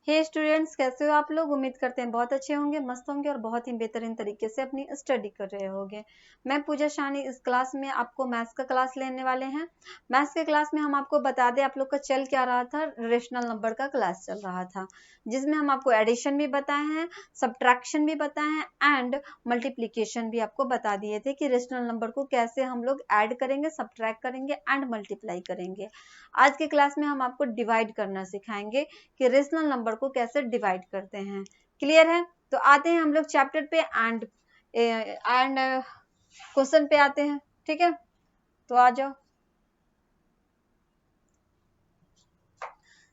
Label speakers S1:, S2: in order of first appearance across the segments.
S1: हे students, कैसे हो आप लोग? उम्मीद करते हैं बहुत अच्छे होंगे, मस्त होंगे और बहुत ही बेहतरीन तरीके से अपनी स्टडी कर रहे होंगे। मैं पूजा शानी इस क्लास में आपको मैथ्स का क्लास लेने वाले हैं। मैथ्स के क्लास में हम आपको बता दें, आप लोग का चल क्या रहा था, रेशनल नंबर का क्लास चल रहा था, जिसमें हम आपको एडिशन भी बताए हैं, सब्ट्रैक्शन भी बताए हैं एंड मल्टीप्लीकेशन भी आपको बता दिए थे कि रेशनल नंबर को कैसे हम लोग ऐड करेंगे, सब्ट्रैक्ट करेंगे एंड मल्टीप्लाई करेंगे। आज के क्लास में हम आपको डिवाइड करना सिखाएंगे कि रेशनल नंबर को कैसे डिवाइड करते हैं। क्लियर है? तो आते हैं हम लोग चैप्टर पे एंड क्वेश्चन पे आते हैं। ठीक है, तो आ जाओ।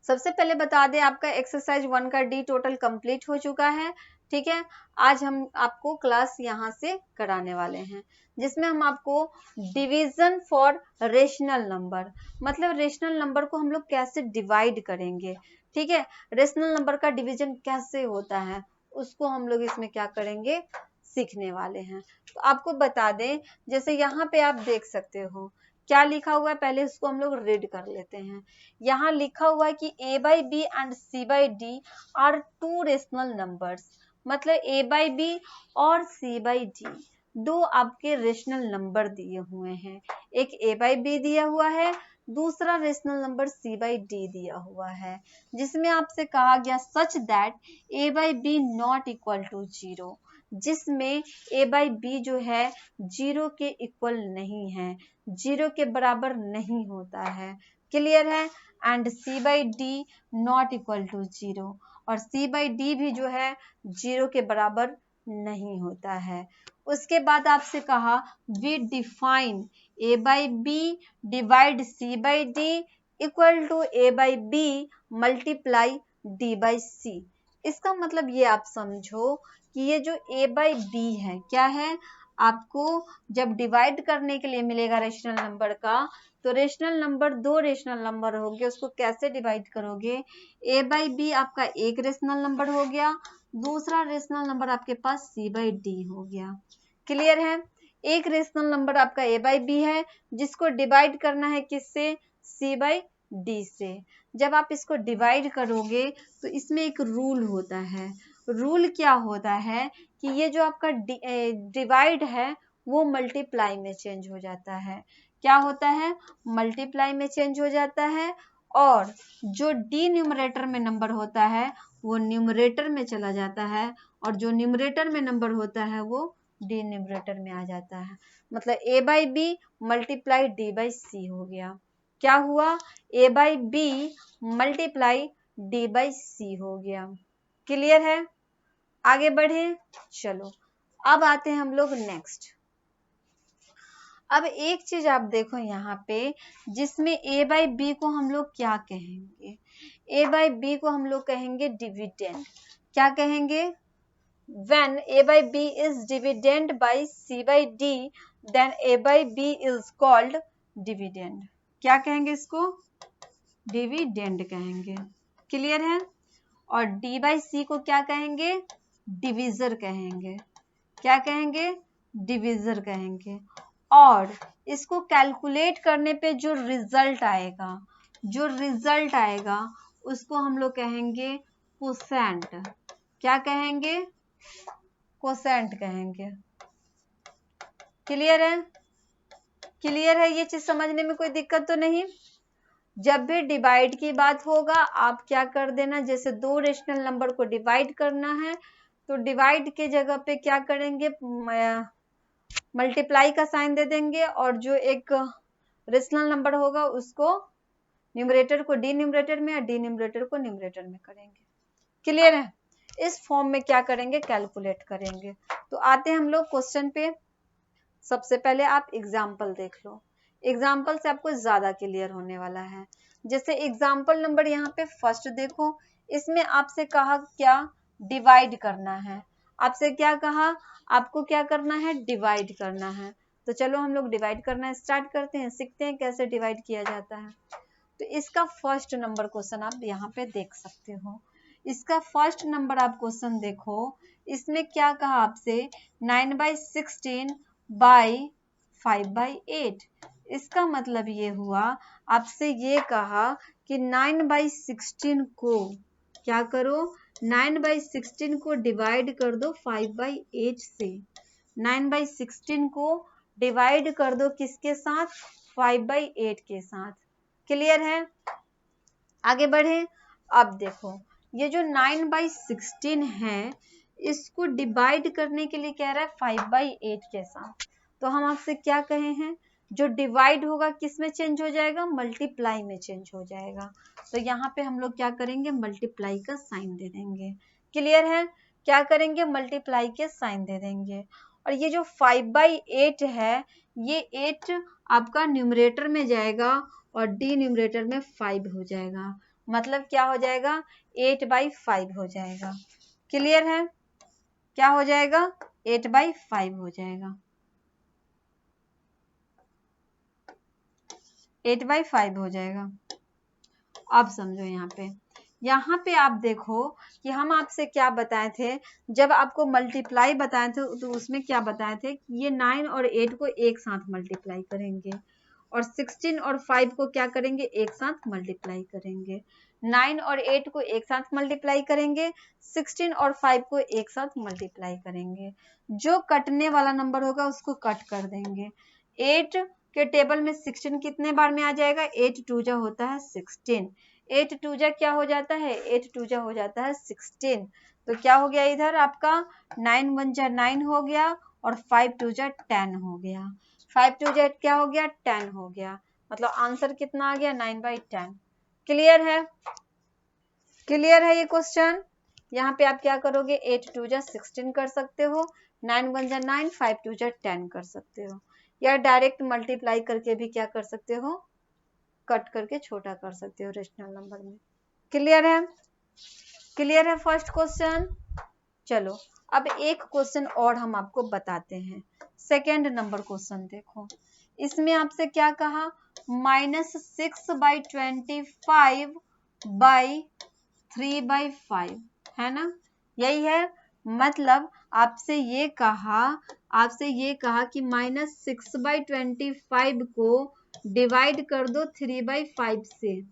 S1: सबसे पहले बता दें, आपका एक्सरसाइज 1 का डी टोटल कंप्लीट हो चुका है। ठीक है, आज हम आपको क्लास यहाँ से कराने वाले हैं, जिसमें हम आपको डिवीजन फॉर रेशनल नंबर, मतलब रेशनल नंबर को हम लोग कैसे डिवाइड करेंगे। ठीक है, रेशनल नंबर का डिवीजन कैसे होता है उसको हम लोग इसमें क्या करेंगे, सीखने वाले हैं। तो आपको बता दें, जैसे यहाँ पे आप देख सकते हो क्या लिखा हुआ है, पहले इसको हम लोग रीड कर लेते हैं। यहाँ लिखा हुआ है कि a by b and c by d are two rational numbers, मतलब a by b और c by d दो आपके रेशनल नंबर दिए हुए हैं। एक a by b दिया हुआ है, दूसरा rational number c by d दिया हुआ है, जिसमें आपसे कहा गया such that a by b not equal to 0, जिसमें a by b जो है 0 के इक्वल नहीं है, 0 के बराबर नहीं होता है। क्लियर है? And c by d not equal to 0, और c by d भी जो है 0 के बराबर नहीं होता है। उसके बाद आपसे कहा we define a by b divide c by d equal to a by b multiply d by c। इसका मतलब ये आप समझो कि ये जो a by b है क्या है, आपको जब डिवाइड करने के लिए मिलेगा रेशनल नंबर का, तो रेशनल नंबर दो रेशनल नंबर हो गए, उसको कैसे डिवाइड करोगे, a by b आपका एक रेशनल नंबर हो गया, दूसरा रेशनल नंबर आपके पास c by d हो गया। क्लियर है? एक रेशनल नंबर आपका a by b है, जिसको डिवाइड करना है किससे, c by d से। जब आप इसको डिवाइड करोगे तो इसमें एक रूल होता है। रूल क्या होता है कि ये जो आपका डिवाइड है वो मल्टीप्लाई में चेंज हो जाता है। क्या होता है? मल्टीप्लाई में चेंज हो जाता है, और जो डी न्यूमरेटर में नंबर होता है वो न्यूमरेटर में चला जाता है, और जो न्यूमरेटर में नंबर होता है वो डी न्यूमरेटर में आ जाता है। मतलब a by b multiply d by c हो गया। क्या हुआ? a by b multiply d by c हो गया। क्लियर है? आगे बढ़े, चलो अब आते हैं हम लोग नेक्स्ट। अब एक चीज आप देखो यहाँ पे, जिसमें a by b को हम लोग क्या कहेंगे, a by b को हम लोग कहेंगे डिविडेंड। क्या कहेंगे? when a by b is dividend by c by d then a by b is called dividend। क्या कहेंगे इसको? डिविडेंड कहेंगे। क्लियर है? और d by c को क्या कहेंगे? डिविजर कहेंगे। क्या कहेंगे? डिविजर कहेंगे। और इसको कैलकुलेट करने पे जो रिजल्ट आएगा उसको हम लोग कहेंगे कोसेंट। क्या कहेंगे? कोसेंट कहेंगे। क्लियर है? क्लियर है? ये चीज समझने में कोई दिक्कत तो नहीं? जब भी डिवाइड की बात होगा आप क्या कर देना, जैसे दो रेशनल नंबर को डिवाइड करना है तो डिवाइड के जगह पे क्या करेंगे, मल्टीप्लाई का साइन दे देंगे, और जो एक रेशनल नंबर होगा उसको न्यूमरेटर को डी न्यूमरेटर में, या डी न्यूमरेटर को न्यूमरेटर में करेंगे। क्लियर है? इस फॉर्म में क्या करेंगे, कैलकुलेट करेंगे। तो आते हैं हम लोग क्वेश्चन पे। सबसे पहले आप एग्जाम्पल देख लो, एग्जाम्पल से आपको ज्यादा क्लियर होने वाला है। जैसे एग्जाम्पल नंबर यहाँ पे फर्स्ट देखो, इसमें आपसे कहा क्या, डिवाइड करना है। आपसे क्या कहा, आपको क्या करना है, डिवाइड करना है। तो चलो हम लोग डिवाइड करना स्टार्ट करते हैं, सीखते हैं कैसे डिवाइड किया जाता है। तो इसका फर्स्ट नंबर क्वेश्चन आप यहाँ पे देख सकते हो। इसका फर्स्ट नंबर आप क्वेश्चन देखो, इसमें क्या कहा आपसे, 9/16 बाई 5/8। इसका मतलब ये हुआ, आपसे ये कहा कि 9/16 को क्या करो, 9/16 को डिवाइड कर दो 5/8 से। 9/16 को डिवाइड कर दो किसके साथ, 5/8 के साथ। क्लियर है, आगे बढ़े। अब देखो ये जो 9/16 है इसको डिवाइड करने के लिए कह रहा है 5/8 के साथ। तो हम आपसे क्या कहे हैं, जो डिवाइड होगा किस में चेंज हो जाएगा, मल्टीप्लाई में चेंज हो जाएगा। तो यहाँ पे हम लोग क्या करेंगे, मल्टीप्लाई का साइन दे देंगे। क्लियर है, क्या करेंगे, मल्टीप्लाई के साइन दे देंगे। और ये जो 5/8 है ये 8 आपका न्यूमरेटर में जाएगा और डिन्यूमरेटर में 5 हो जाएगा। मतलब क्या हो जाएगा, 8/5 हो जाएगा। क्लियर है, क्या हो जाएगा, 8/5 हो जाएगा। 8/5 हो जाएगा। अब समझो यहाँ पे आप देखो कि हम आपसे क्या बताए थे, जब आपको मल्टीप्लाई बताए थे तो उसमें क्या बताए थे कि ये 9 और 8 को एक साथ मल्टीप्लाई करेंगे और 16 और 5 को क्या करेंगे, एक साथ मल्टीप्लाई करेंगे। 9 और 8 को एक साथ मल्टीप्लाई करेंगे, 16 और 5 को एक साथ मल्टीप्लाई करेंगे। जो कटने वाला नंबर होगा उसको कट कर देंगे। 8 के टेबल में 16 कितने बार में आ जाएगा, 8 2 जा होता है 16। 8 2 जा क्या हो जाता है, 8 2 जा हो जाता है 16। तो क्या हो गया इधर आपका, 9 1 जा 9 हो गया और 5 2 जा 10 हो गया। 5 2 जा क्या हो गया, 10 हो गया। मतलब आंसर कितना आ गया, 9/10। क्लियर है, क्लियर है ये क्वेश्चन। यहाँ पे आप क्या करोगे, 8 2 जा 16 कर सकते हो, 9 1 जा 9, 5 2 जा 10 कर सकते हो, या डायरेक्ट मल्टीप्लाई करके भी क्या कर सकते हो, कट करके छोटा कर सकते हो रेशनल नंबर में। क्लियर है, क्लियर है फर्स्ट क्वेश्चन। चलो अब एक क्वेश्चन और हम आपको बताते हैं। सेकेंड नंबर क्वेश्चन देखो, इसमें आपसे क्या कहा, -6/25/3/5 है ना, यही है। मतलब आपसे ये कहा कि -6/25 को डिवाइड कर दो 3/5 से।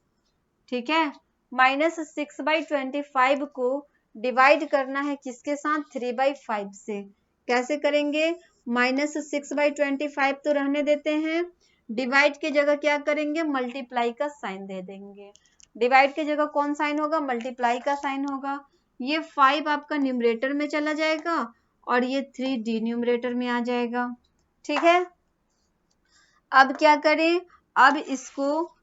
S1: ठीक है, -6/25 को डिवाइड करना है किसके साथ, 3/5 से। कैसे करेंगे, -6/25 तो रहने देते हैं, डिवाइड की जगह क्या करेंगे, मल्टीप्लाई का साइन दे देंगे। डिवाइड की जगह कौन साइन होगा, मल्टीप्लाई का साइन होगा। ये 5 आपका न्यूमरेटर में चला जाएगा और ये 3 डिन्यूमरेटर में आ जाएगा। ठीक है, अब क्या करें, अब इसको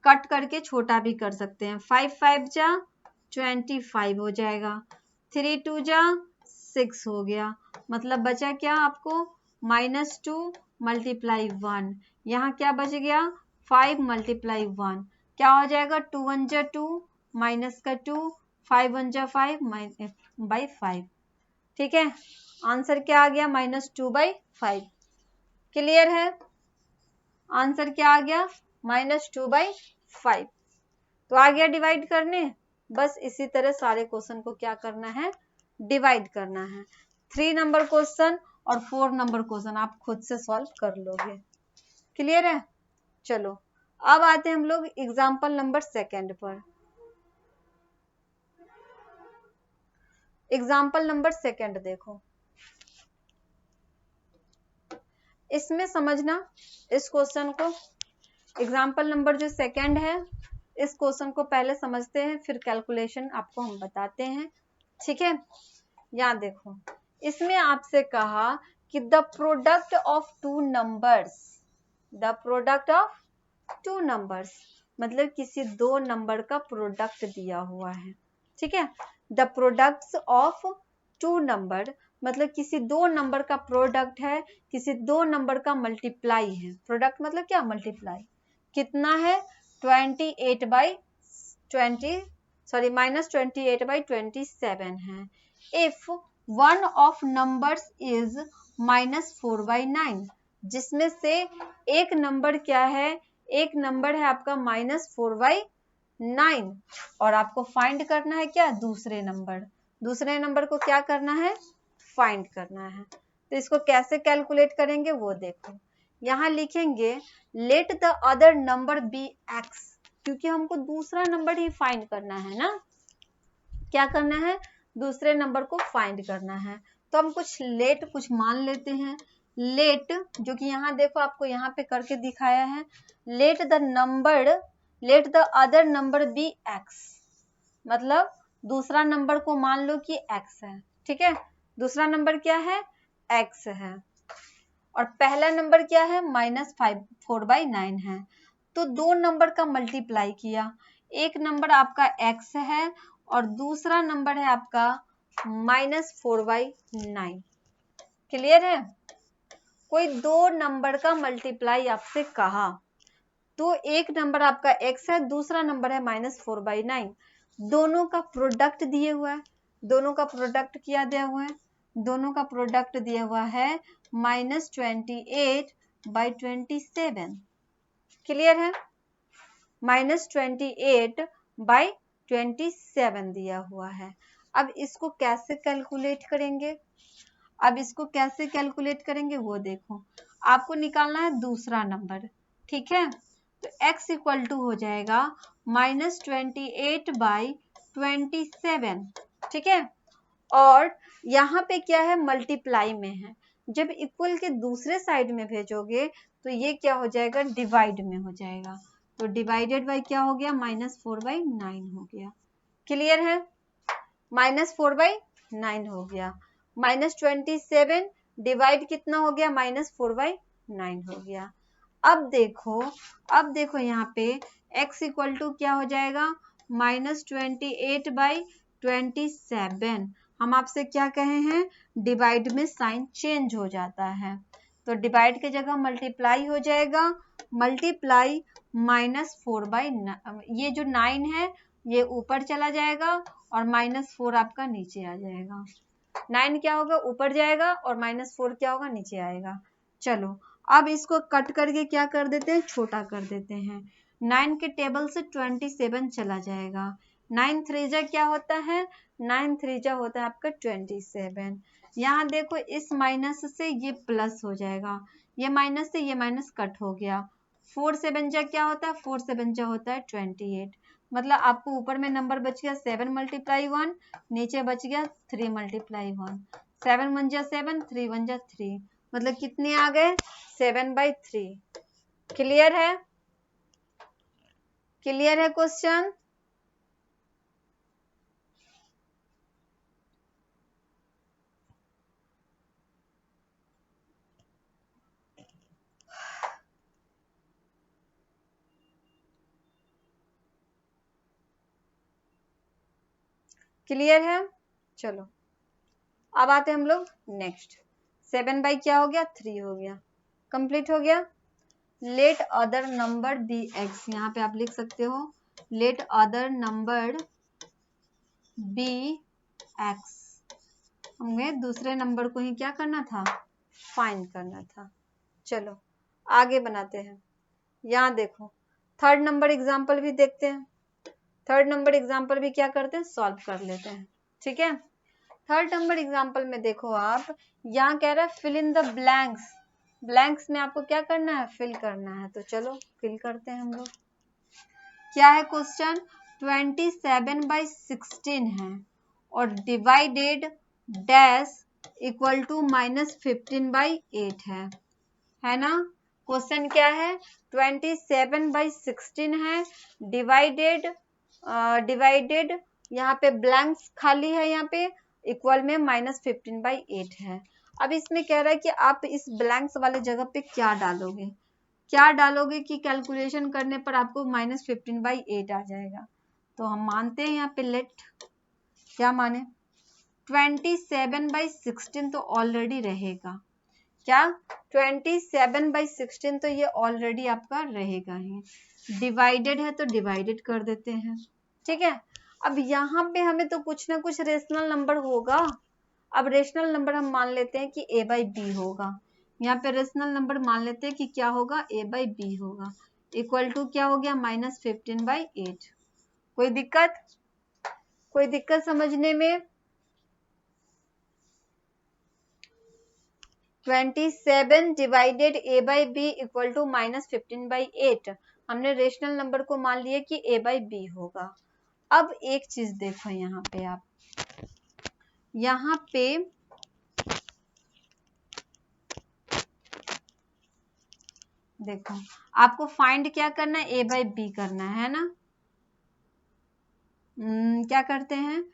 S1: कट करके छोटा भी कर सकते हैं। 5 5 जा 25 हो जाएगा, 3 2 जा 6 हो गया। मतलब बचा क्या आपको, -2 × 1। यहाँ क्या बच गया, 5 × 1 क्या हो जाएगा, 2 1 जा 2, माइनस का 2, 5 1 जा 5/5। ठीक है, आंसर क्या आ गया, -2/5। क्लियर है, आंसर क्या आ गया, -2/5। तो आ गया डिवाइड करने। बस इसी तरह सारे क्वेश्चन को क्या करना है, डिवाइड करना है। 3 नंबर क्वेश्चन और 4 नंबर क्वेश्चन आप खुद से सॉल्व कर लोगे। क्लियर है, चलो अब आते हैं हम लोग एग्जाम्पल नंबर 2 पर। एग्जाम्पल नंबर 2 देखो, इसमें समझना इस क्वेश्चन को। एग्जाम्पल नंबर जो 2 है, इस क्वेश्चन को पहले समझते हैं, फिर कैलकुलेशन आपको हम बताते हैं। ठीक है, यहाँ देखो, इसमें आपसे कहा कि the product of 2 numbers, the product of 2 numbers मतलब किसी 2 नंबर का प्रोडक्ट दिया हुआ है। ठीक है, द प्रोडक्ट्स ऑफ 2 नंबर मतलब किसी 2 नंबर का प्रोडक्ट है, किसी 2 नंबर का मल्टीप्लाई है। प्रोडक्ट मतलब क्या, मल्टीप्लाई। कितना है, -28/27 है। If one of numbers is -4/9, जिसमें से एक नंबर क्या है, एक नंबर है आपका -4/9 और आपको फाइंड करना है क्या, दूसरे नंबर को क्या करना है, फाइंड करना है। तो इसको कैसे कैलकुलेट करेंगे वो देखो, यहाँ लिखेंगे let the other number be x, क्योंकि हमको दूसरा नंबर ही फाइंड करना है ना। क्या करना है, दूसरे नंबर को फाइंड करना है। तो हम कुछ मान लेते हैं। लेट, जो कि यहाँ देखो आपको यहाँ पे करके दिखाया है, let the other number be x, मतलब दूसरा नंबर को मान लो कि x है, ठीक है। दूसरा नंबर क्या है, x है, और पहला नंबर क्या है, -4/9 है। तो दो नंबर का मल्टीप्लाई किया, एक नंबर आपका x है और दूसरा नंबर है आपका -4/9। क्लियर है। कोई दो नंबर का मल्टीप्लाई आपसे कहा, तो एक नंबर आपका x है, दूसरा नंबर है -4/9, दोनों का प्रोडक्ट दिए हुआ है। दोनों का प्रोडक्ट क्या दिया हुआ है, दोनों का प्रोडक्ट दिया हुआ है -28/27। क्लियर है, -28/27 दिया हुआ है। अब इसको कैसे कैलकुलेट करेंगे, वो देखो, आपको निकालना है दूसरा नंबर, ठीक है। तो x इक्वल टू हो जाएगा -28/27, ठीक है। और यहाँ पे क्या है, मल्टीप्लाई में है, जब इक्वल के दूसरे साइड में भेजोगे तो ये क्या हो जाएगा, डिवाइड में हो जाएगा। तो डिवाइडेड बाय क्या हो गया, -4/9 हो गया। क्लियर है, -4/9 हो गया। -27 डिवाइड कितना हो गया, -4/9 हो गया। अब देखो यहाँ पे x इक्वल टू क्या हो जाएगा, -28/27। हम आपसे क्या कहे हैं, डिवाइड में साइन चेंज हो जाता है, तो डिवाइड के जगह मल्टीप्लाई हो जाएगा, मल्टीप्लाई -4/9, ये जो 9 है ये ऊपर चला जाएगा और -4 आपका नीचे आ जाएगा। 9 क्या होगा, ऊपर जाएगा, और -4 क्या होगा, नीचे आएगा। चलो अब इसको कट करके क्या कर देते हैं, छोटा कर देते हैं। 9 के टेबल से 27 चला जाएगा। 9 3 क्या होता है, 9 3 होता है आपका 27। यहाँ देखो इस माइनस से ये प्लस हो जाएगा, ये माइनस से ये माइनस कट हो गया। 4 7 क्या होता है, 4 7 होता है 28। मतलब आपको ऊपर में नंबर बच गया 7 × 1, नीचे बच गया 3 × 1। 7 1 7, 3 1 3, मतलब कितने आ गए, 7/3। क्लियर है, क्वेश्चन। क्लियर है, चलो अब आते हैं हम लोग नेक्स्ट। 7 क्या हो गया, 3 हो गया, कंप्लीट हो गया। Let other number be x, यहाँ पे आप लिख सकते हो let other number be x. हमें दूसरे नंबर को ही क्या करना था, फाइंड करना था। चलो आगे बनाते हैं। यहाँ देखो थर्ड नंबर एग्जाम्पल भी देखते हैं। थर्ड नंबर एग्जाम्पल भी क्या करते हैं, सॉल्व कर लेते हैं, ठीक है। थर्ड नंबर एग्जाम्पल में देखो आप, यहाँ कह रहा है fill in the blanks. Blanks में आपको क्या करना है, फिल करना है। तो चलो फिल करते हैं हम लोग। क्या है क्वेश्चन, 27/16 है और डिवाइडेड डैश इक्वल टू -15/8 है ना। क्वेश्चन क्या है, 27/16 है, डिवाइडेड यहाँ पे ब्लैंक्स खाली है, यहाँ पे इक्वल में -15/8 है। अब इसमें कह रहा है कि आप इस ब्लैंक्स वाले जगह पे क्या डालोगे, कि कैलकुलेशन करने पर आपको -15/8 आ जाएगा। तो हम मानते हैं यहाँ पे लेट, क्या माने, 27/16 तो ऑलरेडी रहेगा, क्या 27/16 तो ये ऑलरेडी आपका रहेगा ही। डिवाइडेड है तो डिवाइडेड कर देते हैं, ठीक है। अब यहाँ पे हमें तो कुछ ना कुछ रेशनल नंबर होगा। अब रेशनल नंबर हम मान लेते हैं कि a/b होगा। यहाँ पे रेशनल नंबर मान लेते हैं कि क्या होगा, a/b होगा। इक्वल टू क्या हो गया, -15/8। कोई दिक्कत समझने में। 27 डिवाइडेड a/b इक्वल टू -15/8। हमने रेशनल नंबर को मान लिया कि a/b होगा। अब एक चीज देखो यहाँ पे, आप यहाँ पे देखो, आपको फाइंड क्या करना है, a बाई बी करना है ना। क्या करते हैं,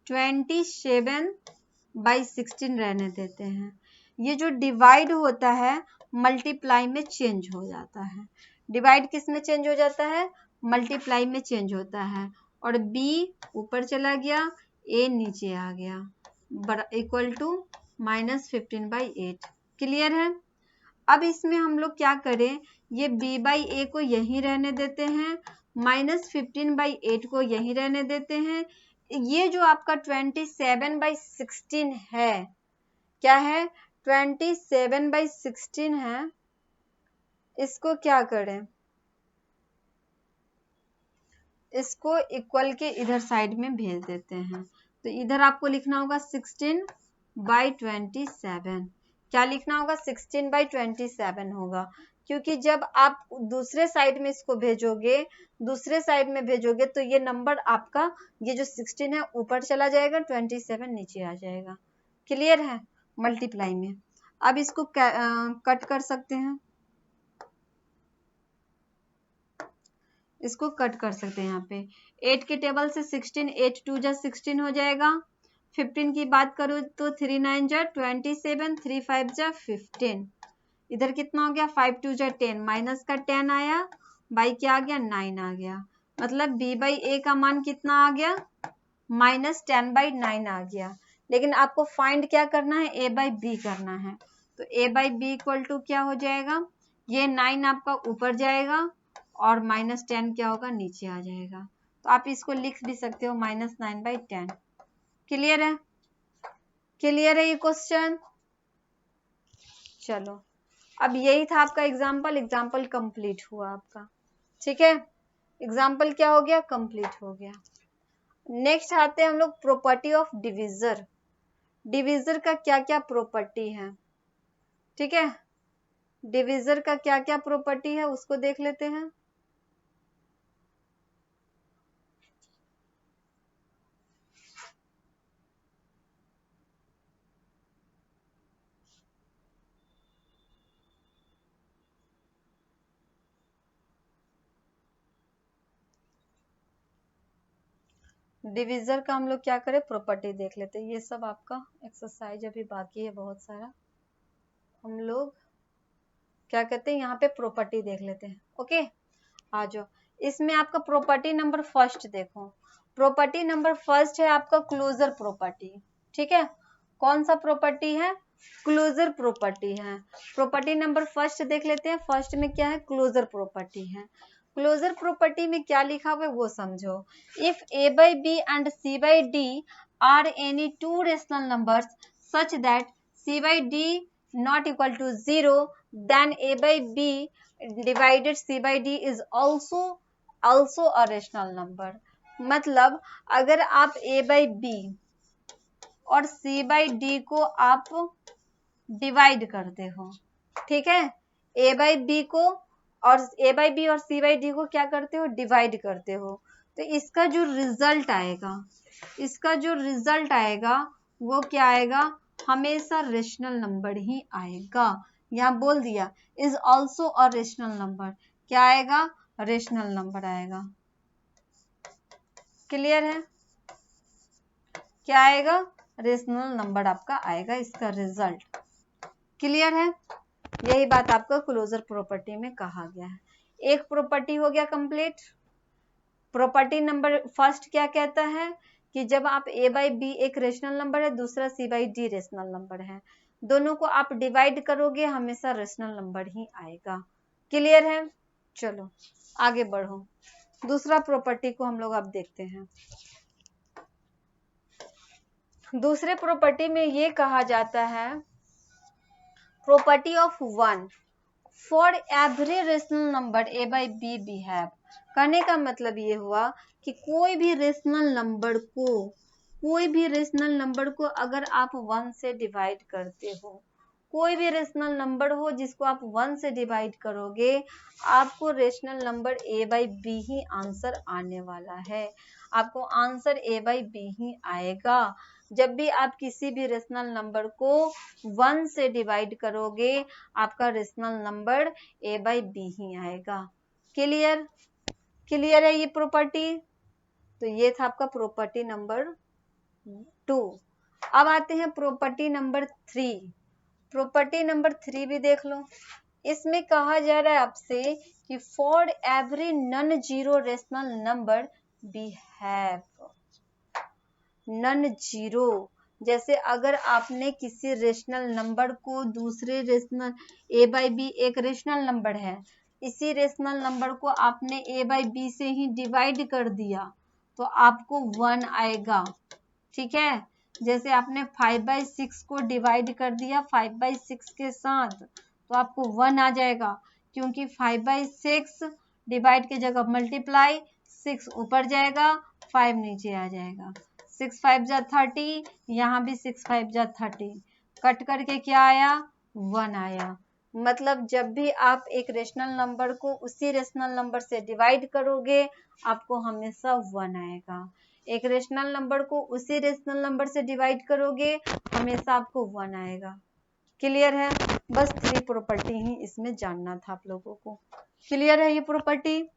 S1: 27/16 रहने देते हैं। ये जो डिवाइड होता है मल्टीप्लाई में चेंज हो जाता है। डिवाइड किस में चेंज हो जाता है, मल्टीप्लाई में चेंज होता है। और b ऊपर चला गया, a नीचे आ गया, इक्वल टू -15/8। क्लियर है। अब इसमें हम लोग क्या करें, ये b बाई ए को यहीं रहने देते हैं, -15/8 को यहीं रहने देते हैं। ये जो आपका 27/16 है, क्या है, 27/16 है, इसको क्या करें, इसको इक्वल के इधर साइड में भेज देते हैं। तो इधर आपको लिखना होगा 16/27। क्या लिखना होगा, 16/27 होगा, क्योंकि जब आप दूसरे साइड में इसको भेजोगे, दूसरे साइड में भेजोगे तो ये नंबर आपका, ये जो 16 है ऊपर चला जाएगा, 27 नीचे आ जाएगा। क्लियर है, मल्टीप्लाई में। अब इसको कट कर सकते हैं, इसको कट कर सकते हैं। यहाँ पे 8 के टेबल से 16, 8 2 जा 16 हो जाएगा। 15 की बात करूँ तो 3 9 जा 27, 3 5 जा 15। इधर कितना हो गया, 5 2 जा 10, माइनस का 10 आया, बाई क्या आ गया, 9 आ गया। मतलब b बाई ए का मान कितना आ गया, -10/9 आ गया। लेकिन आपको फाइंड क्या करना है, a बाई बी करना है। तो a by b equal to क्या हो जाएगा, ये 9 आपका ऊपर जाएगा और -10 क्या होगा, नीचे आ जाएगा। तो आप इसको लिख भी सकते हो -9/10। क्लियर है, क्लियर है ये क्वेश्चन। चलो, अब यही था आपका एग्जाम्पल। एग्जाम्पल कंप्लीट हुआ आपका, ठीक है। एग्जाम्पल क्या हो गया, कंप्लीट हो गया। नेक्स्ट आते हैं हम लोग प्रॉपर्टी ऑफ डिविजर। डिविजर का क्या क्या प्रॉपर्टी है, ठीक है। डिविजर का क्या क्या प्रॉपर्टी है उसको देख लेते हैं। डिविजर का हम लोग क्या करें, प्रॉपर्टी देख लेते हैं। ये सब आपका एक्सरसाइज अभी बाकी है बहुत सारा, हम लोग क्या कहते हैं यहाँ पे प्रॉपर्टी देख लेते हैं। ओके, आ जाओ। इसमें आपका प्रॉपर्टी नंबर फर्स्ट देखो। प्रॉपर्टी नंबर फर्स्ट है आपका क्लोजर प्रॉपर्टी, ठीक है। कौन सा प्रॉपर्टी है, क्लोजर प्रॉपर्टी है। प्रॉपर्टी नंबर फर्स्ट देख लेते हैं। फर्स्ट में क्या है, क्लोजर प्रॉपर्टी है। क्लोजर प्रॉपर्टी में क्या लिखा हुआ है वो समझो। If a by b and c by d are any two rational numbers such that c by d not equal to 0, then a by b divided c by d is also a rational number। मतलब अगर आप a by b और c by d को आप divide करते हो, ठीक है, a by b को और a by b और c by d को क्या करते हो, डिवाइड करते हो, तो इसका जो रिजल्ट आएगा, इसका जो रिजल्ट आएगा वो क्या आएगा, हमेशा रेशनल नंबर ही आएगा। यहाँ बोल दिया is also a rational number, क्या आएगा, रेशनल नंबर आएगा। क्लियर है, क्या आएगा, रेशनल नंबर आपका आएगा, इसका रिजल्ट। क्लियर है, यही बात आपको क्लोजर प्रॉपर्टी में कहा गया है। एक प्रॉपर्टी हो गया कंप्लीट। प्रॉपर्टी नंबर फर्स्ट क्या कहता है कि जब आप a बाई बी एक रेशनल नंबर है, दूसरा c by D rational number है, दोनों को आप डिवाइड करोगे हमेशा रेशनल नंबर ही आएगा। क्लियर है, चलो आगे बढ़ो। दूसरा प्रॉपर्टी को हम लोग अब देखते हैं। दूसरे प्रॉपर्टी में ये कहा जाता है property of one for every rational number a by b behave. करने का मतलब ये हुआ कि कोई भी रेशनल नंबर को अगर आप 1 से डिवाइड करते हो, कोई भी रेशनल नंबर हो जिसको आप 1 से डिवाइड करोगे, आपको रेशनल नंबर a/b ही आंसर आने वाला है। आपको आंसर a/b ही आएगा। जब भी आप किसी भी रेशनल नंबर को 1 से डिवाइड करोगे, आपका रेशनल नंबर a/b ही आएगा। क्लियर? क्लियर है ये प्रॉपर्टी? तो ये था आपका प्रॉपर्टी नंबर 2। अब आते हैं प्रॉपर्टी नंबर 3। प्रॉपर्टी नंबर 3 भी देख लो। इसमें कहा जा रहा है आपसे कि for every non zero rational number we have non zero. जैसे अगर आपने किसी रेशनल नंबर को दूसरे रेशनल a/b एक रेशनल नंबर है, इसी रेशनल नंबर को आपने a/b से ही डिवाइड कर दिया तो आपको 1 आएगा। ठीक है, जैसे आपने 5/6 को डिवाइड कर दिया 5/6 के साथ तो आपको 1 आ जाएगा, क्योंकि 5/6 डिवाइड की जगह मल्टीप्लाई, 6 ऊपर जाएगा 5 नीचे आ जाएगा। 6 5 जा 30, यहाँ भी 6 5 जा 30, कट करके क्या आया? 1 आया। मतलब जब भी आप एक रेशनल नंबर को उसी रेशनल नंबर से डिवाइड करोगे, आपको हमेशा 1 आएगा। एक रेशनल नंबर को उसी रेशनल नंबर से डिवाइड करोगे, हमेशा आपको 1 आएगा। क्लियर है? बस 3 प्रॉपर्टी ही इसमें जानना था आप लोगों को। क्लियर है ये प्रॉपर्टी?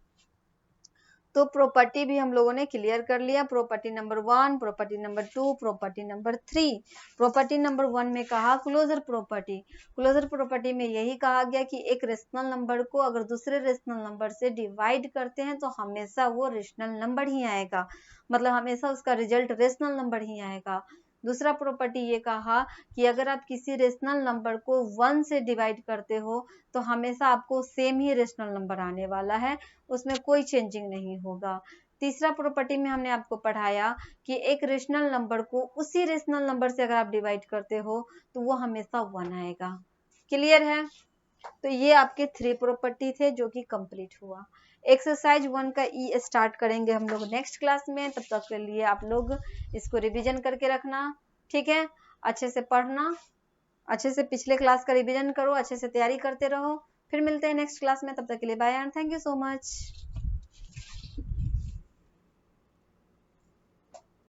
S1: तो प्रॉपर्टी भी हम लोगों ने क्लियर कर लिया। Property number 1, property number 2, property number 3। Property number 1 में कहा क्लोजर प्रॉपर्टी। क्लोजर प्रॉपर्टी में यही कहा गया कि एक रेशनल नंबर को अगर दूसरे रेशनल नंबर से डिवाइड करते हैं तो हमेशा वो रेशनल नंबर ही आएगा, मतलब हमेशा उसका रिजल्ट रेशनल नंबर ही आएगा। दूसरा प्रॉपर्टी ये कहा कि अगर आप किसी रेशनल नंबर को 1 से डिवाइड करते हो तो हमेशा आपको सेम ही रेशनल नंबर आने वाला है, उसमें कोई चेंजिंग नहीं होगा। तीसरा प्रॉपर्टी में हमने आपको पढ़ाया कि एक रेशनल नंबर को उसी रेशनल नंबर से अगर आप डिवाइड करते हो तो वो हमेशा 1 आएगा। क्लियर है? तो ये आपके 3 प्रॉपर्टी थे जो कि कंप्लीट हुआ। एक्सरसाइज 1 का ई स्टार्ट करेंगे हम लोग नेक्स्ट क्लास में। तब तक के लिए आप लोग इसको रिवीजन करके रखना, ठीक है? अच्छे से पढ़ना, अच्छे से पिछले क्लास का रिवीजन करो, अच्छे से तैयारी करते रहो। फिर मिलते हैं नेक्स्ट क्लास में, तब तक के लिए bye and thank you so much.